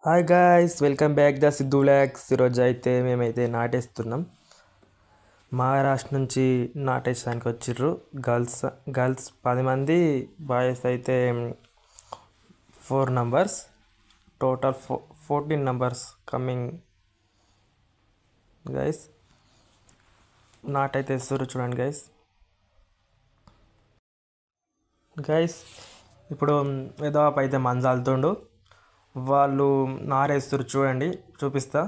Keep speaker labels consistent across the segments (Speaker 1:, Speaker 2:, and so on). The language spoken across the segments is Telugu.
Speaker 1: Hi guys, welcome back the Siddhu lakhs. ఈరోజు అయితే మేమైతే నాటేస్తున్నాం. మహారాష్ట్ర నుంచి నాటేసానికి వచ్చిర్రు గర్ల్స్ 10 మంది, బాయ్స్ అయితే 4 numbers, total 14 numbers coming. Guys నాటైతే వేస్తారు, చూడండి గైస్. ఇప్పుడు ఏదో అయితే మంజాలుతుండు, వాళ్ళు నారేస్తారు చూడండి, చూపిస్తా.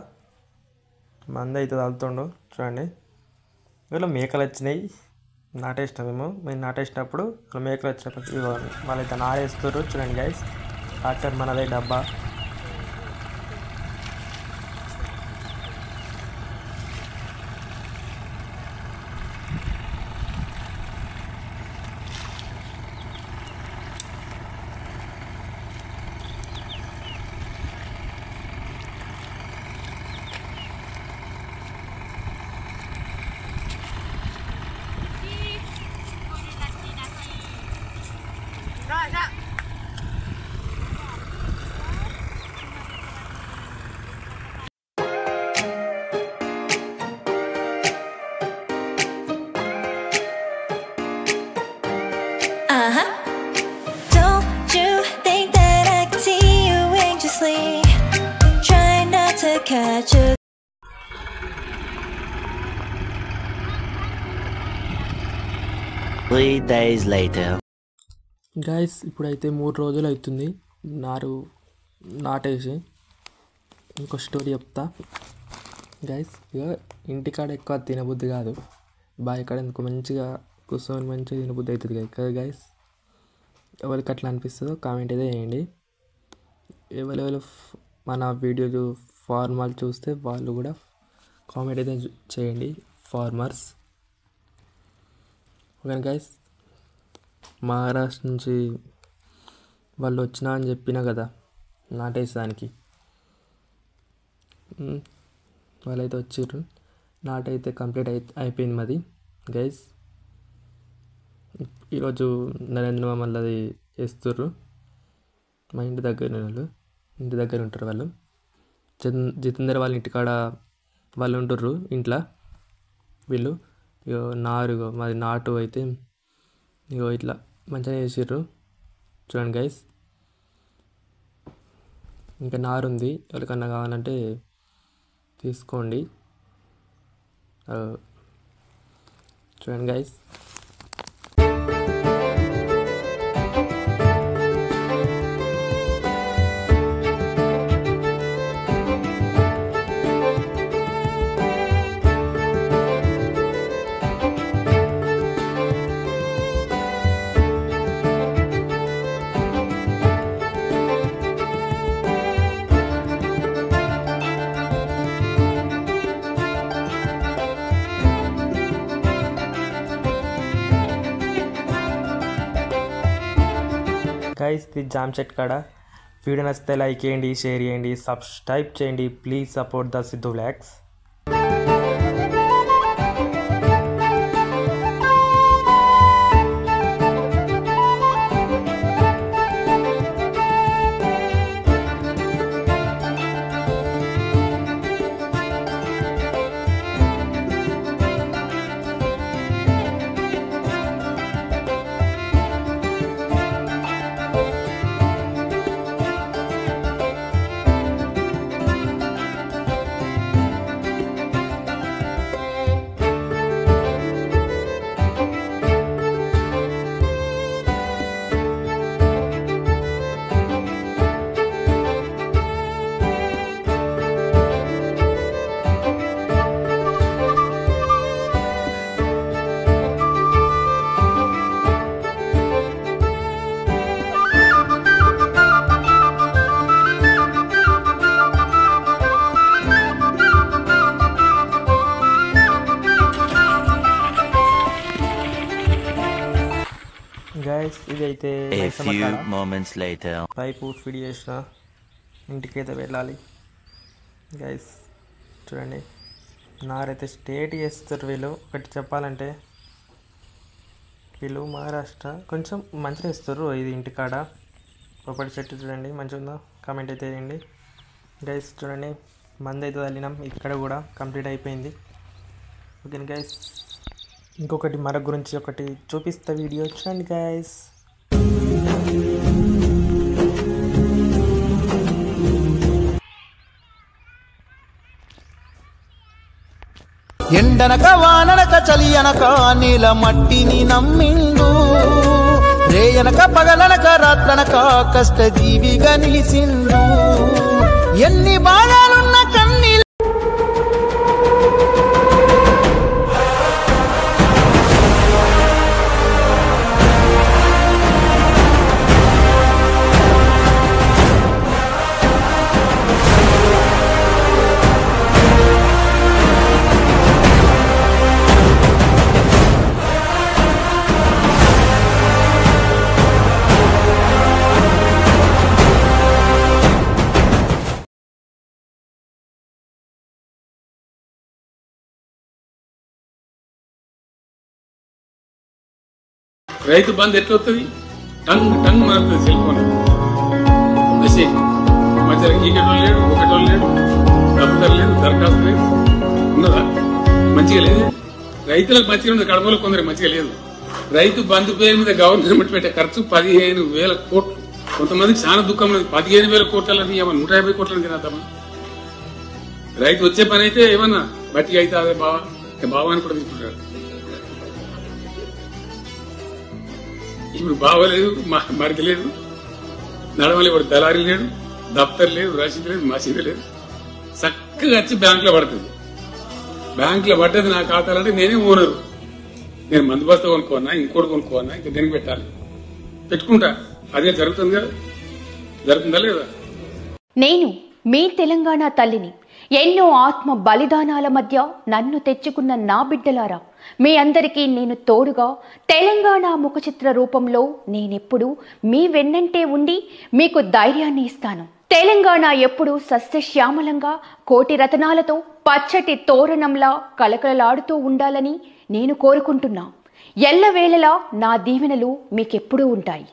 Speaker 1: మంది అయితే తాగుతుండు చూడండి. వీళ్ళు మేకలు వచ్చినాయి, మేము నాటేసినప్పుడు మేకలు వచ్చినప్పుడు వాళ్ళైతే నారేస్తారు చూడండి గైస్. ట్రాక్టర్ మనదే డబ్బా.
Speaker 2: Don't you think that I can see you anxiously, trying not to catch a
Speaker 3: 3 days later.
Speaker 1: Guys ఇప్పుడైతే 3 రోజులు అవుతుంది నాటేసి. ఇంకో స్టోరీ చెప్తా గైస్. ఇక ఇంటికాడ ఎక్కువ తినబుద్ధి కాదు, బావి కాడ ఎందుకు మంచిగా కూర్చొని మంచిగా తినబుద్ధి అవుతుంది కదా గైస్. ఎవరికి అట్లా అనిపిస్తుందో కామెంట్ అయితే చేయండి. ఎవరెవరు మన వీడియోలు ఫార్మర్లు చూస్తే వాళ్ళు కూడా కామెంట్ అయితే చేయండి, ఫార్మర్స్. ఓకే గైస్, మహారాష్ట్ర నుంచి వాళ్ళు వచ్చినా అని చెప్పినా కదా నాటేసానికి. వాళ్ళైతే వచ్చిర్రు, నాటైతే కంప్లీట్ అయిపోయింది మాది గైస్. ఈరోజు నరేంద్ర మమ్మల్ని చేస్తుర్రు. మా ఇంటి దగ్గర ఉంటారు వాళ్ళు. జితేందర్ వాళ్ళ ఇంటికాడ వాళ్ళు ఉంటుర్రు ఇంట్లో. వీళ్ళు మాది నాటు అయితే ఇట్లా మంచిగా చేసిర్రు చూడండి గైస్. ఇంకా నారు ఉంది, ఎవరికన్నా కావాలంటే తీసుకోండి. చూడండి గైస్. గైస్ ఇది జామ్ చెట్ కాడ. వీడియో నచ్చితే లైక్ చేయండి, షేర్ చేయండి, సబ్స్క్రైబ్ చేయండి. Please support the Siddhu vlogs. Guys ఇదైతే
Speaker 3: A few moments later.
Speaker 1: Pipe fit చేసిన ఇంటికైతే వెళ్ళాలి గైస్. చూడండి, నారైతే స్టేట్ చేస్తారు వీళ్ళు. ఒకటి చెప్పాలంటే వీళ్ళు మహారాష్ట్ర కొంచెం మంచిగా ఇస్తారు. ఇది ఇంటికాడ ఒకటి చెట్టు చూడండి మంచిగా ఉందో, కామెంట్ అయితే చేయండి. గైస్ చూడండి, మంది అయితే తల్లినాం, ఇక్కడ కూడా కంప్లీట్ అయిపోయింది. ఓకే గైస్, ఇంకొకటి మరొక గురించి ఒకటి చూపిస్తా, వీడియో చూడండి గైస్.
Speaker 4: ఎండనక వాననక చలి అనక నీల మట్టిని నమ్మిండు, రేయనక పగలనక రాత్రనక కష్ట జీవిగా నిలిసిండు. ఎన్ని బాధలున్న కన్నీళ్ళు
Speaker 5: రైతు బంధు ఎట్లా వస్తుంది? టంగ్ టంగ్ మారుతుంది సెల్ ఫోన్ మెసేజ్. మధ్యలో ఈకెటోళ్ళు లేడు, ఒకటోళ్ళు లేడు, దఫ్తర్ లేదు, దరఖాస్తు లేదు, ఉన్నదా? మంచిగా లేదు. రైతులకు మంచిగా ఉంది, కడమలో కొందరు మంచిగా లేదు. రైతు బంధు పేరు మీద గవర్నమెంట్ పెట్టే ఖర్చు 15,000 కోట్లు. కొంతమందికి చాలా దుఃఖం లేదు. 15,000 కోట్లని 150 కోట్లని తినేద్దామా? రైతు వచ్చే పని అయితే ఏమన్నా బట్టి అయితే అదే బావాన్ని కూడా తీసుకుంటాడు. ఇప్పుడు బావలేదు, మరికి లేదు, నడవలే, వాడు దళారీ లేడు, దఫ్తర్ లేదు, రసీదు లేదు, మసీదు లేదు. చక్కగా వచ్చి బ్యాంకులో పడుతుంది. బ్యాంకులో పడ్డది నా ఖాతాలంటే నేనే ఓనరు. నేను మందు బస్తా కొనుక్కోన్నా, ఇంకోటి కొనుక్కోన్నా, ఇంకా దేనికి పెట్టాలి, పెట్టుకుంటా. అదే జరుగుతుంది కదా, జరుగుతుందా లేదా?
Speaker 6: నేను మీ తెలంగాణ తల్లిని. ఎన్నో ఆత్మ బలిదానాల మధ్య నన్ను తెచ్చుకున్న నా బిడ్డలారా, మీ అందరికీ నేను తోడుగా తెలంగాణ ముఖచిత్ర రూపంలో నేనెప్పుడు మీ వెన్నంటే ఉండి మీకు ధైర్యాన్ని ఇస్తాను. తెలంగాణ ఎప్పుడు సస్యశ్యామలంగా కోటి రతనాలతో పచ్చటి తోరణంలా కలకలలాడుతూ ఉండాలని నేను కోరుకుంటున్నా. ఎల్లవేళలా నా దీవెనలు మీకెప్పుడూ ఉంటాయి.